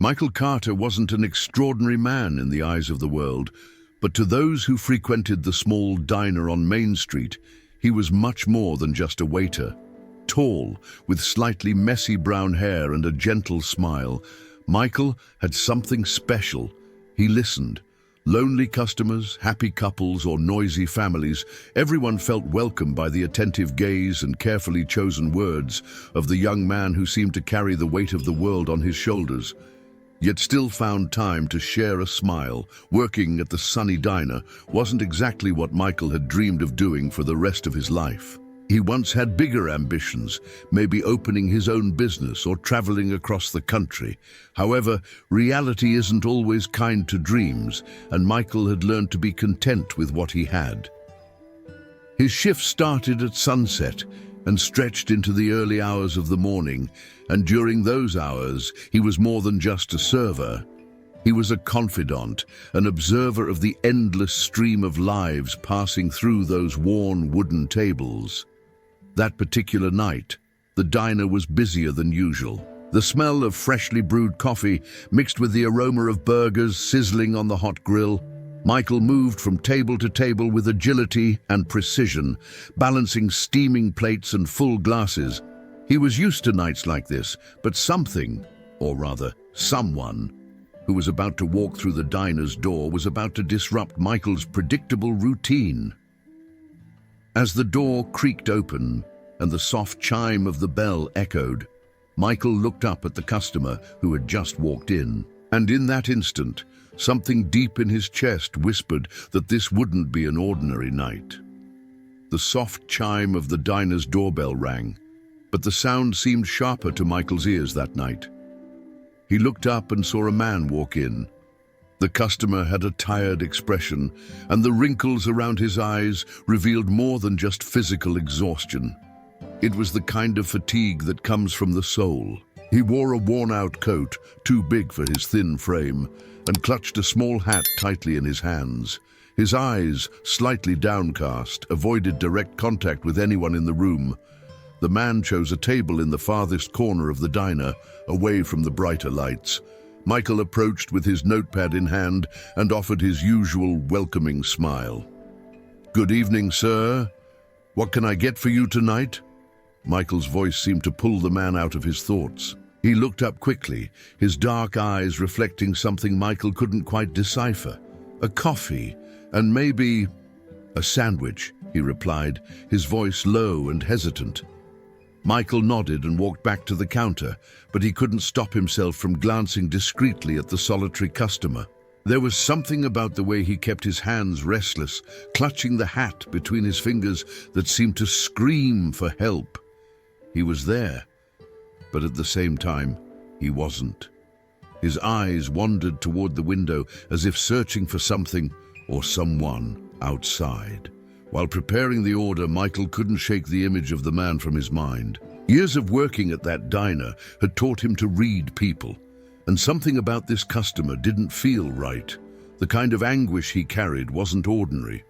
Michael Carter wasn't an extraordinary man in the eyes of the world, but to those who frequented the small diner on Main Street, he was much more than just a waiter. Tall, with slightly messy brown hair and a gentle smile, Michael had something special. He listened. Lonely customers, happy couples, or noisy families, everyone felt welcome by the attentive gaze and carefully chosen words of the young man who seemed to carry the weight of the world on his shoulders, yet still found time to share a smile. Working at the sunny diner wasn't exactly what Michael had dreamed of doing for the rest of his life. He once had bigger ambitions, maybe opening his own business or traveling across the country. However, reality isn't always kind to dreams, and Michael had learned to be content with what he had. His shift started at sunset and stretched into the early hours of the morning, and during those hours, he was more than just a server. He was a confidant, an observer of the endless stream of lives passing through those worn wooden tables. That particular night, the diner was busier than usual. The smell of freshly brewed coffee mixed with the aroma of burgers sizzling on the hot grill. Michael moved from table to table with agility and precision, balancing steaming plates and full glasses. He was used to nights like this, but something, or rather, someone, who was about to walk through the diner's door was about to disrupt Michael's predictable routine. As the door creaked open and the soft chime of the bell echoed, Michael looked up at the customer who had just walked in. And in that instant, something deep in his chest whispered that this wouldn't be an ordinary night. The soft chime of the diner's doorbell rang, but the sound seemed sharper to Michael's ears that night. He looked up and saw a man walk in. The customer had a tired expression, and the wrinkles around his eyes revealed more than just physical exhaustion. It was the kind of fatigue that comes from the soul. He wore a worn-out coat, too big for his thin frame, and clutched a small hat tightly in his hands. His eyes, slightly downcast, avoided direct contact with anyone in the room. The man chose a table in the farthest corner of the diner, away from the brighter lights. Michael approached with his notepad in hand and offered his usual welcoming smile. "Good evening, sir. What can I get for you tonight?" Michael's voice seemed to pull the man out of his thoughts. He looked up quickly, his dark eyes reflecting something Michael couldn't quite decipher. "A coffee, and maybe a sandwich," he replied, his voice low and hesitant. Michael nodded and walked back to the counter, but he couldn't stop himself from glancing discreetly at the solitary customer. There was something about the way he kept his hands restless, clutching the hat between his fingers, that seemed to scream for help. He was there, but at the same time, he wasn't. His eyes wandered toward the window as if searching for something or someone outside. While preparing the order, Michael couldn't shake the image of the man from his mind. Years of working at that diner had taught him to read people, and something about this customer didn't feel right. The kind of anguish he carried wasn't ordinary.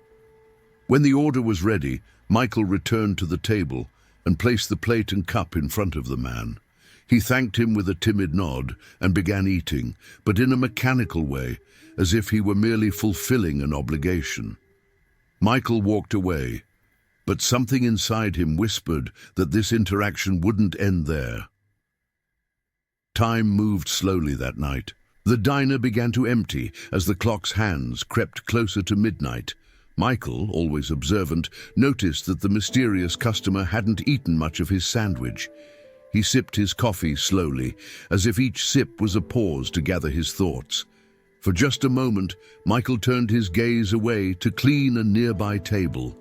When the order was ready, Michael returned to the table and placed the plate and cup in front of the man. He thanked him with a timid nod and began eating, but in a mechanical way, as if he were merely fulfilling an obligation. Michael walked away, but something inside him whispered that this interaction wouldn't end there. Time moved slowly that night. The diner began to empty as the clock's hands crept closer to midnight. Michael, always observant, noticed that the mysterious customer hadn't eaten much of his sandwich. He sipped his coffee slowly, as if each sip was a pause to gather his thoughts. For just a moment, Michael turned his gaze away to clean a nearby table.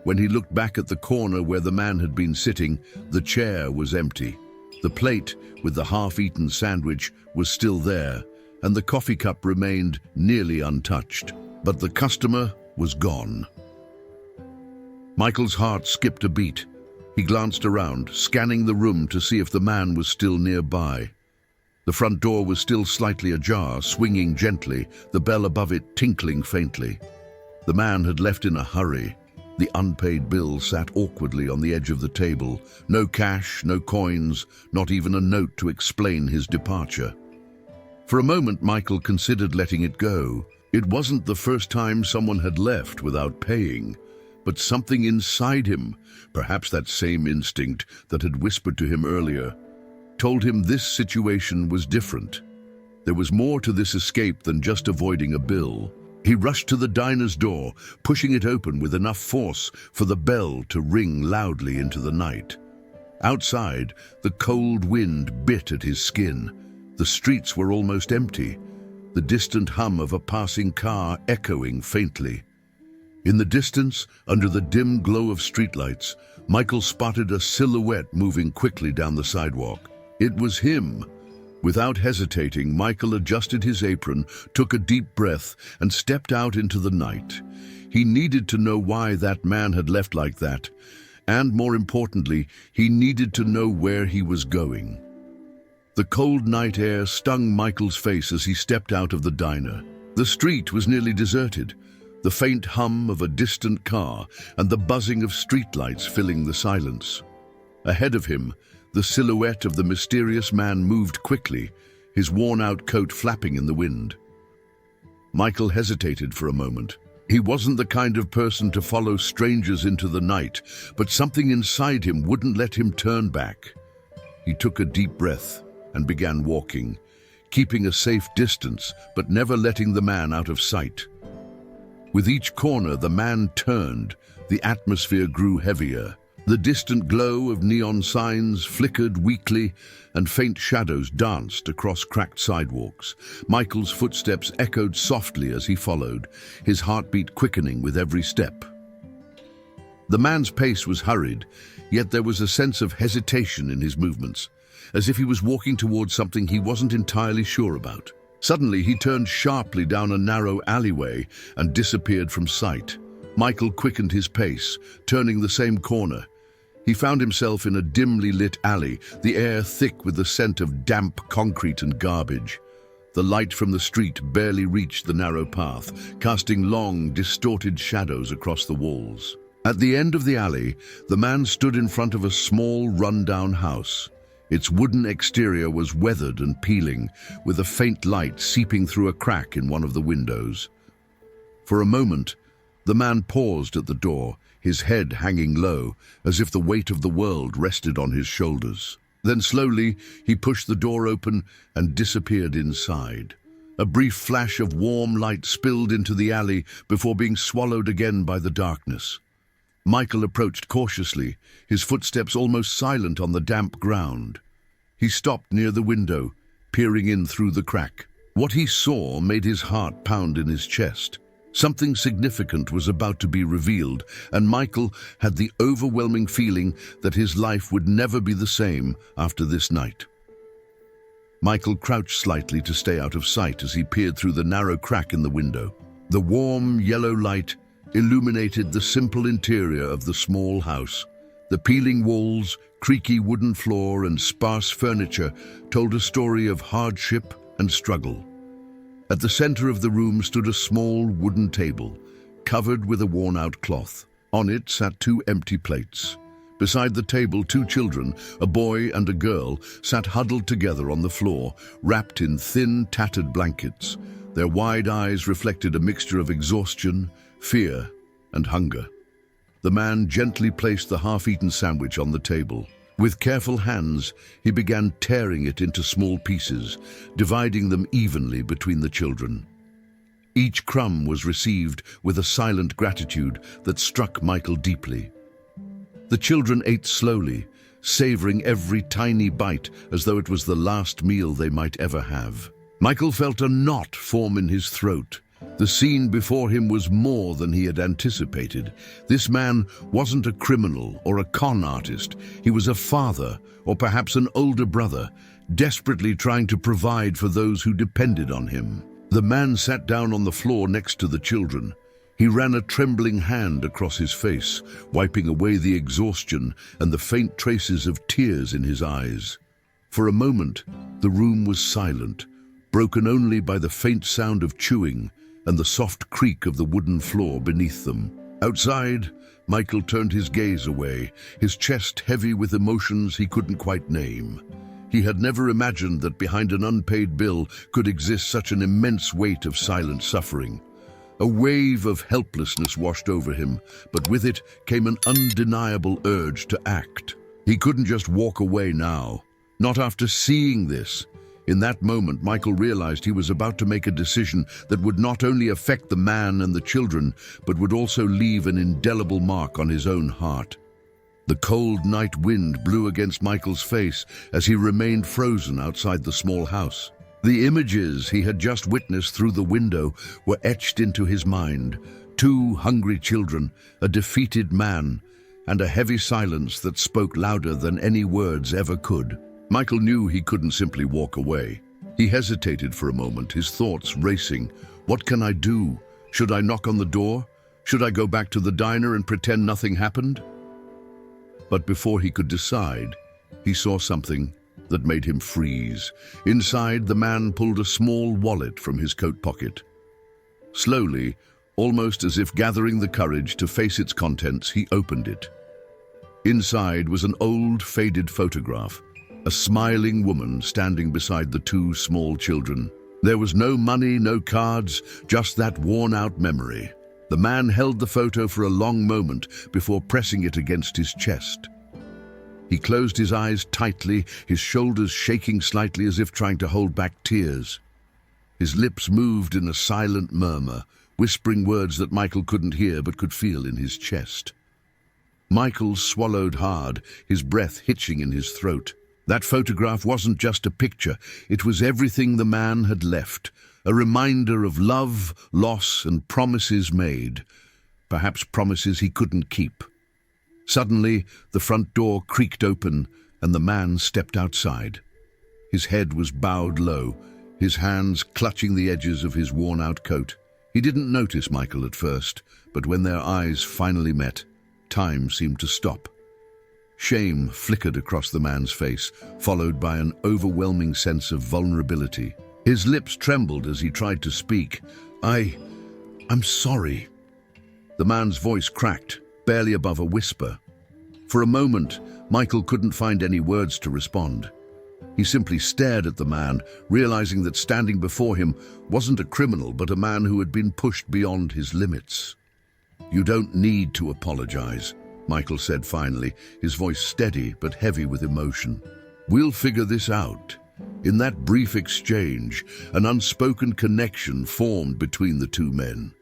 When he looked back at the corner where the man had been sitting, the chair was empty. The plate with the half-eaten sandwich was still there, and the coffee cup remained nearly untouched. But the customer was gone. Michael's heart skipped a beat. He glanced around, scanning the room to see if the man was still nearby. The front door was still slightly ajar, swinging gently, the bell above it tinkling faintly. The man had left in a hurry. The unpaid bill sat awkwardly on the edge of the table. No cash, no coins, not even a note to explain his departure. For a moment, Michael considered letting it go. It wasn't the first time someone had left without paying, but something inside him, perhaps that same instinct that had whispered to him earlier, told him this situation was different. There was more to this escape than just avoiding a bill. He rushed to the diner's door, pushing it open with enough force for the bell to ring loudly into the night. Outside, the cold wind bit at his skin. The streets were almost empty, the distant hum of a passing car echoing faintly. In the distance, under the dim glow of streetlights, Michael spotted a silhouette moving quickly down the sidewalk. It was him. Without hesitating, Michael adjusted his apron, took a deep breath, and stepped out into the night. He needed to know why that man had left like that, and more importantly, he needed to know where he was going. The cold night air stung Michael's face as he stepped out of the diner. The street was nearly deserted, the faint hum of a distant car and the buzzing of streetlights filling the silence. Ahead of him, the silhouette of the mysterious man moved quickly, his worn-out coat flapping in the wind. Michael hesitated for a moment. He wasn't the kind of person to follow strangers into the night, but something inside him wouldn't let him turn back. He took a deep breath and began walking, keeping a safe distance, but never letting the man out of sight. With each corner the man turned, the atmosphere grew heavier. The distant glow of neon signs flickered weakly, and faint shadows danced across cracked sidewalks. Michael's footsteps echoed softly as he followed, his heartbeat quickening with every step. The man's pace was hurried, yet there was a sense of hesitation in his movements, as if he was walking towards something he wasn't entirely sure about. Suddenly, he turned sharply down a narrow alleyway and disappeared from sight. Michael quickened his pace, turning the same corner. He found himself in a dimly lit alley, the air thick with the scent of damp concrete and garbage. The light from the street barely reached the narrow path, casting long, distorted shadows across the walls. At the end of the alley, the man stood in front of a small, run-down house. Its wooden exterior was weathered and peeling, with a faint light seeping through a crack in one of the windows. For a moment, the man paused at the door, his head hanging low, as if the weight of the world rested on his shoulders. Then slowly, he pushed the door open and disappeared inside. A brief flash of warm light spilled into the alley before being swallowed again by the darkness. Michael approached cautiously, his footsteps almost silent on the damp ground. He stopped near the window, peering in through the crack. What he saw made his heart pound in his chest. Something significant was about to be revealed, and Michael had the overwhelming feeling that his life would never be the same after this night. Michael crouched slightly to stay out of sight as he peered through the narrow crack in the window. The warm, yellow light illuminated the simple interior of the small house. The peeling walls, creaky wooden floor, and sparse furniture told a story of hardship and struggle. At the center of the room stood a small wooden table, covered with a worn-out cloth. On it sat two empty plates. Beside the table, two children, a boy and a girl, sat huddled together on the floor, wrapped in thin, tattered blankets. Their wide eyes reflected a mixture of exhaustion, fear, and hunger. The man gently placed the half-eaten sandwich on the table. With careful hands, he began tearing it into small pieces, dividing them evenly between the children. Each crumb was received with a silent gratitude that struck Michael deeply. The children ate slowly, savoring every tiny bite as though it was the last meal they might ever have. Michael felt a knot form in his throat. The scene before him was more than he had anticipated. This man wasn't a criminal or a con artist. He was a father, or perhaps an older brother, desperately trying to provide for those who depended on him. The man sat down on the floor next to the children. He ran a trembling hand across his face, wiping away the exhaustion and the faint traces of tears in his eyes. For a moment, the room was silent, broken only by the faint sound of chewing and the soft creak of the wooden floor beneath them. Outside, Michael turned his gaze away, his chest heavy with emotions he couldn't quite name. He had never imagined that behind an unpaid bill could exist such an immense weight of silent suffering. A wave of helplessness washed over him, but with it came an undeniable urge to act. He couldn't just walk away now, not after seeing this. In that moment, Michael realized he was about to make a decision that would not only affect the man and the children, but would also leave an indelible mark on his own heart. The cold night wind blew against Michael's face as he remained frozen outside the small house. The images he had just witnessed through the window were etched into his mind. 2 hungry children, a defeated man, and a heavy silence that spoke louder than any words ever could. Michael knew he couldn't simply walk away. He hesitated for a moment, his thoughts racing. What can I do? Should I knock on the door? Should I go back to the diner and pretend nothing happened? But before he could decide, he saw something that made him freeze. Inside, the man pulled a small wallet from his coat pocket. Slowly, almost as if gathering the courage to face its contents, he opened it. Inside was an old, faded photograph. A smiling woman standing beside the 2 small children. There was no money, no cards, just that worn-out memory. The man held the photo for a long moment before pressing it against his chest. He closed his eyes tightly, his shoulders shaking slightly as if trying to hold back tears. His lips moved in a silent murmur, whispering words that Michael couldn't hear but could feel in his chest. Michael swallowed hard, his breath hitching in his throat. That photograph wasn't just a picture, it was everything the man had left, a reminder of love, loss, and promises made, perhaps promises he couldn't keep. Suddenly, the front door creaked open, and the man stepped outside. His head was bowed low, his hands clutching the edges of his worn-out coat. He didn't notice Michael at first, but when their eyes finally met, time seemed to stop. Shame flickered across the man's face, followed by an overwhelming sense of vulnerability. His lips trembled as he tried to speak. I'm sorry." The man's voice cracked, barely above a whisper. For a moment, Michael couldn't find any words to respond. He simply stared at the man, realizing that standing before him wasn't a criminal, but a man who had been pushed beyond his limits. "You don't need to apologize," Michael said finally, his voice steady but heavy with emotion. "We'll figure this out." In that brief exchange, an unspoken connection formed between the 2 men.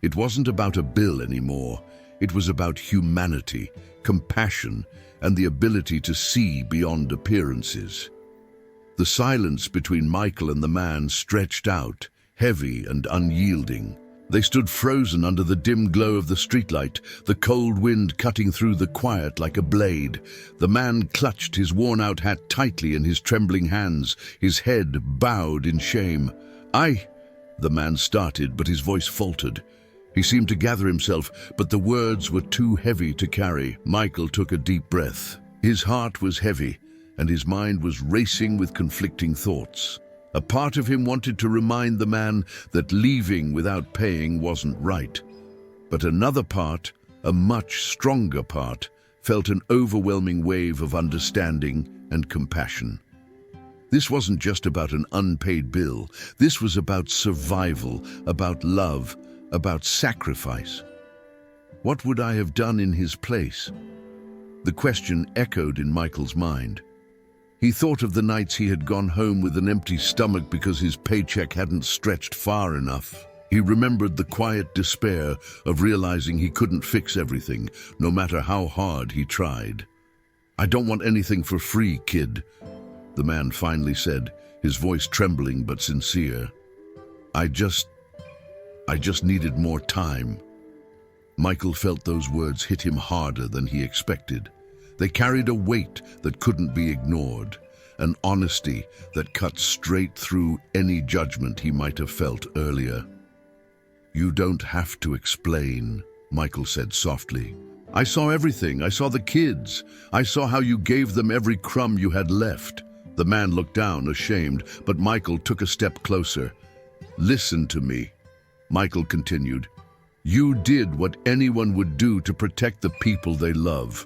It wasn't about a bill anymore. It was about humanity, compassion, and the ability to see beyond appearances. The silence between Michael and the man stretched out, heavy and unyielding. They stood frozen under the dim glow of the streetlight, the cold wind cutting through the quiet like a blade. The man clutched his worn-out hat tightly in his trembling hands, his head bowed in shame. The man started, but his voice faltered. He seemed to gather himself, but the words were too heavy to carry. Michael took a deep breath. His heart was heavy, and his mind was racing with conflicting thoughts. A part of him wanted to remind the man that leaving without paying wasn't right. But another part, a much stronger part, felt an overwhelming wave of understanding and compassion. This wasn't just about an unpaid bill. This was about survival, about love, about sacrifice. What would I have done in his place? The question echoed in Michael's mind. He thought of the nights he had gone home with an empty stomach because his paycheck hadn't stretched far enough. He remembered the quiet despair of realizing he couldn't fix everything, no matter how hard he tried. "I don't want anything for free, kid," the man finally said, his voice trembling but sincere. I just needed more time." Michael felt those words hit him harder than he expected. They carried a weight that couldn't be ignored, an honesty that cut straight through any judgment he might have felt earlier. "You don't have to explain," Michael said softly. "I saw everything. I saw the kids. I saw how you gave them every crumb you had left." The man looked down, ashamed, but Michael took a step closer. "Listen to me," Michael continued. "You did what anyone would do to protect the people they love.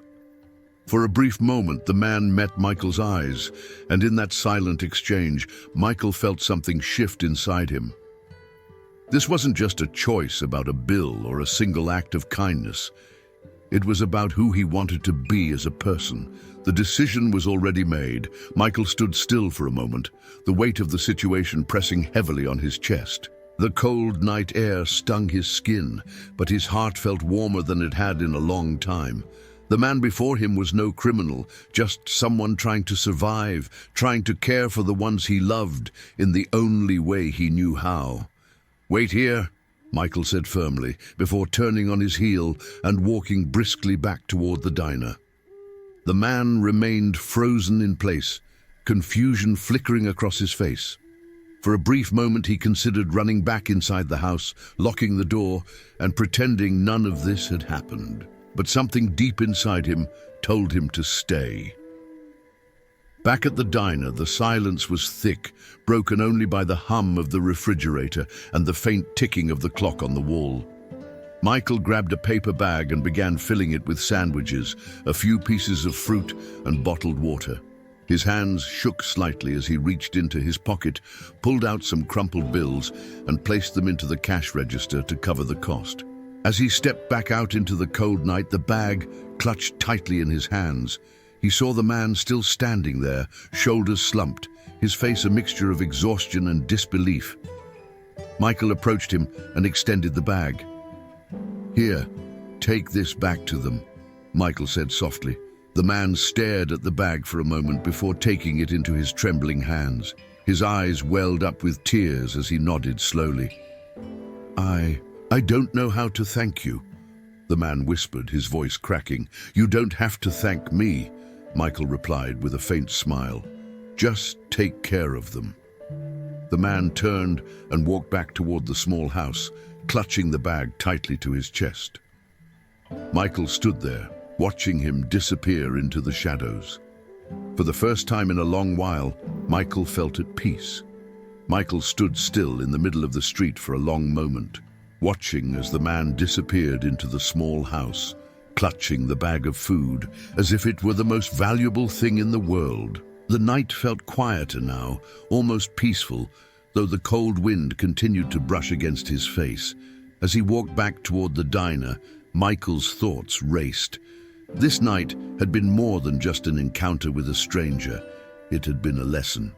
For a brief moment, the man met Michael's eyes, and in that silent exchange, Michael felt something shift inside him. This wasn't just a choice about a bill or a single act of kindness. It was about who he wanted to be as a person. The decision was already made. Michael stood still for a moment, the weight of the situation pressing heavily on his chest. The cold night air stung his skin, but his heart felt warmer than it had in a long time. The man before him was no criminal, just someone trying to survive, trying to care for the ones he loved in the only way he knew how. "Wait here," Michael said firmly, before turning on his heel and walking briskly back toward the diner. The man remained frozen in place, confusion flickering across his face. For a brief moment he considered running back inside the house, locking the door, and pretending none of this had happened. But something deep inside him told him to stay. Back at the diner, the silence was thick, broken only by the hum of the refrigerator and the faint ticking of the clock on the wall. Michael grabbed a paper bag and began filling it with sandwiches, a few pieces of fruit, and bottled water. His hands shook slightly as he reached into his pocket, pulled out some crumpled bills, and placed them into the cash register to cover the cost. As he stepped back out into the cold night, the bag clutched tightly in his hands. He saw the man still standing there, shoulders slumped, his face a mixture of exhaustion and disbelief. Michael approached him and extended the bag. "Here, take this back to them," Michael said softly. The man stared at the bag for a moment before taking it into his trembling hands. His eyes welled up with tears as he nodded slowly. I don't know how to thank you," the man whispered, his voice cracking. "You don't have to thank me," Michael replied with a faint smile. "Just take care of them." The man turned and walked back toward the small house, clutching the bag tightly to his chest. Michael stood there, watching him disappear into the shadows. For the first time in a long while, Michael felt at peace. Michael stood still in the middle of the street for a long moment, watching as the man disappeared into the small house, clutching the bag of food as if it were the most valuable thing in the world. The night felt quieter now, almost peaceful, though the cold wind continued to brush against his face. As he walked back toward the diner, Michael's thoughts raced. This night had been more than just an encounter with a stranger. It had been a lesson.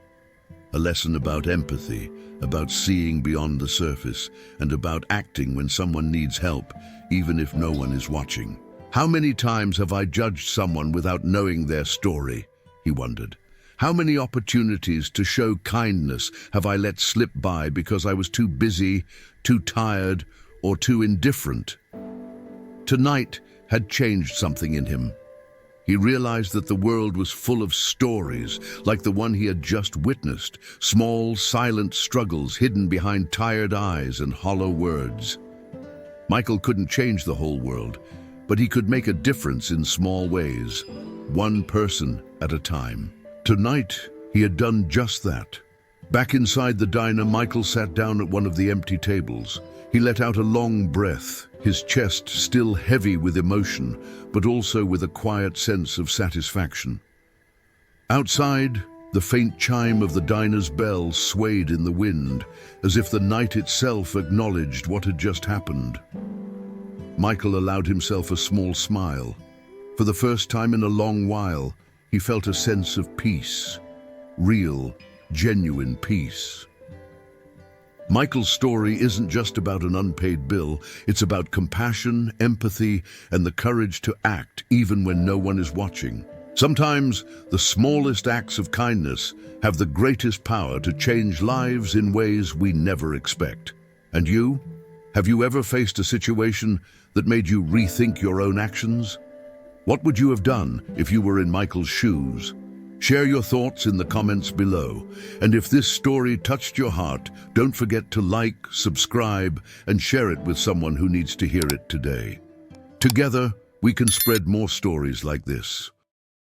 A lesson about empathy, about seeing beyond the surface, and about acting when someone needs help, even if no one is watching. How many times have I judged someone without knowing their story? He wondered. How many opportunities to show kindness have I let slip by because I was too busy, too tired, or too indifferent? Tonight had changed something in him. He realized that the world was full of stories, like the one he had just witnessed, small, silent struggles hidden behind tired eyes and hollow words. Michael couldn't change the whole world, but he could make a difference in small ways, one person at a time. Tonight, he had done just that. Back inside the diner, Michael sat down at one of the empty tables. He let out a long breath, his chest still heavy with emotion, but also with a quiet sense of satisfaction. Outside, the faint chime of the diner's bell swayed in the wind, as if the night itself acknowledged what had just happened. Michael allowed himself a small smile. For the first time in a long while, he felt a sense of peace, real, genuine peace. Michael's story isn't just about an unpaid bill, it's about compassion, empathy, and the courage to act even when no one is watching. Sometimes, the smallest acts of kindness have the greatest power to change lives in ways we never expect. And you? Have you ever faced a situation that made you rethink your own actions? What would you have done if you were in Michael's shoes? Share your thoughts in the comments below. And if this story touched your heart, don't forget to like, subscribe, and share it with someone who needs to hear it today. Together, we can spread more stories like this.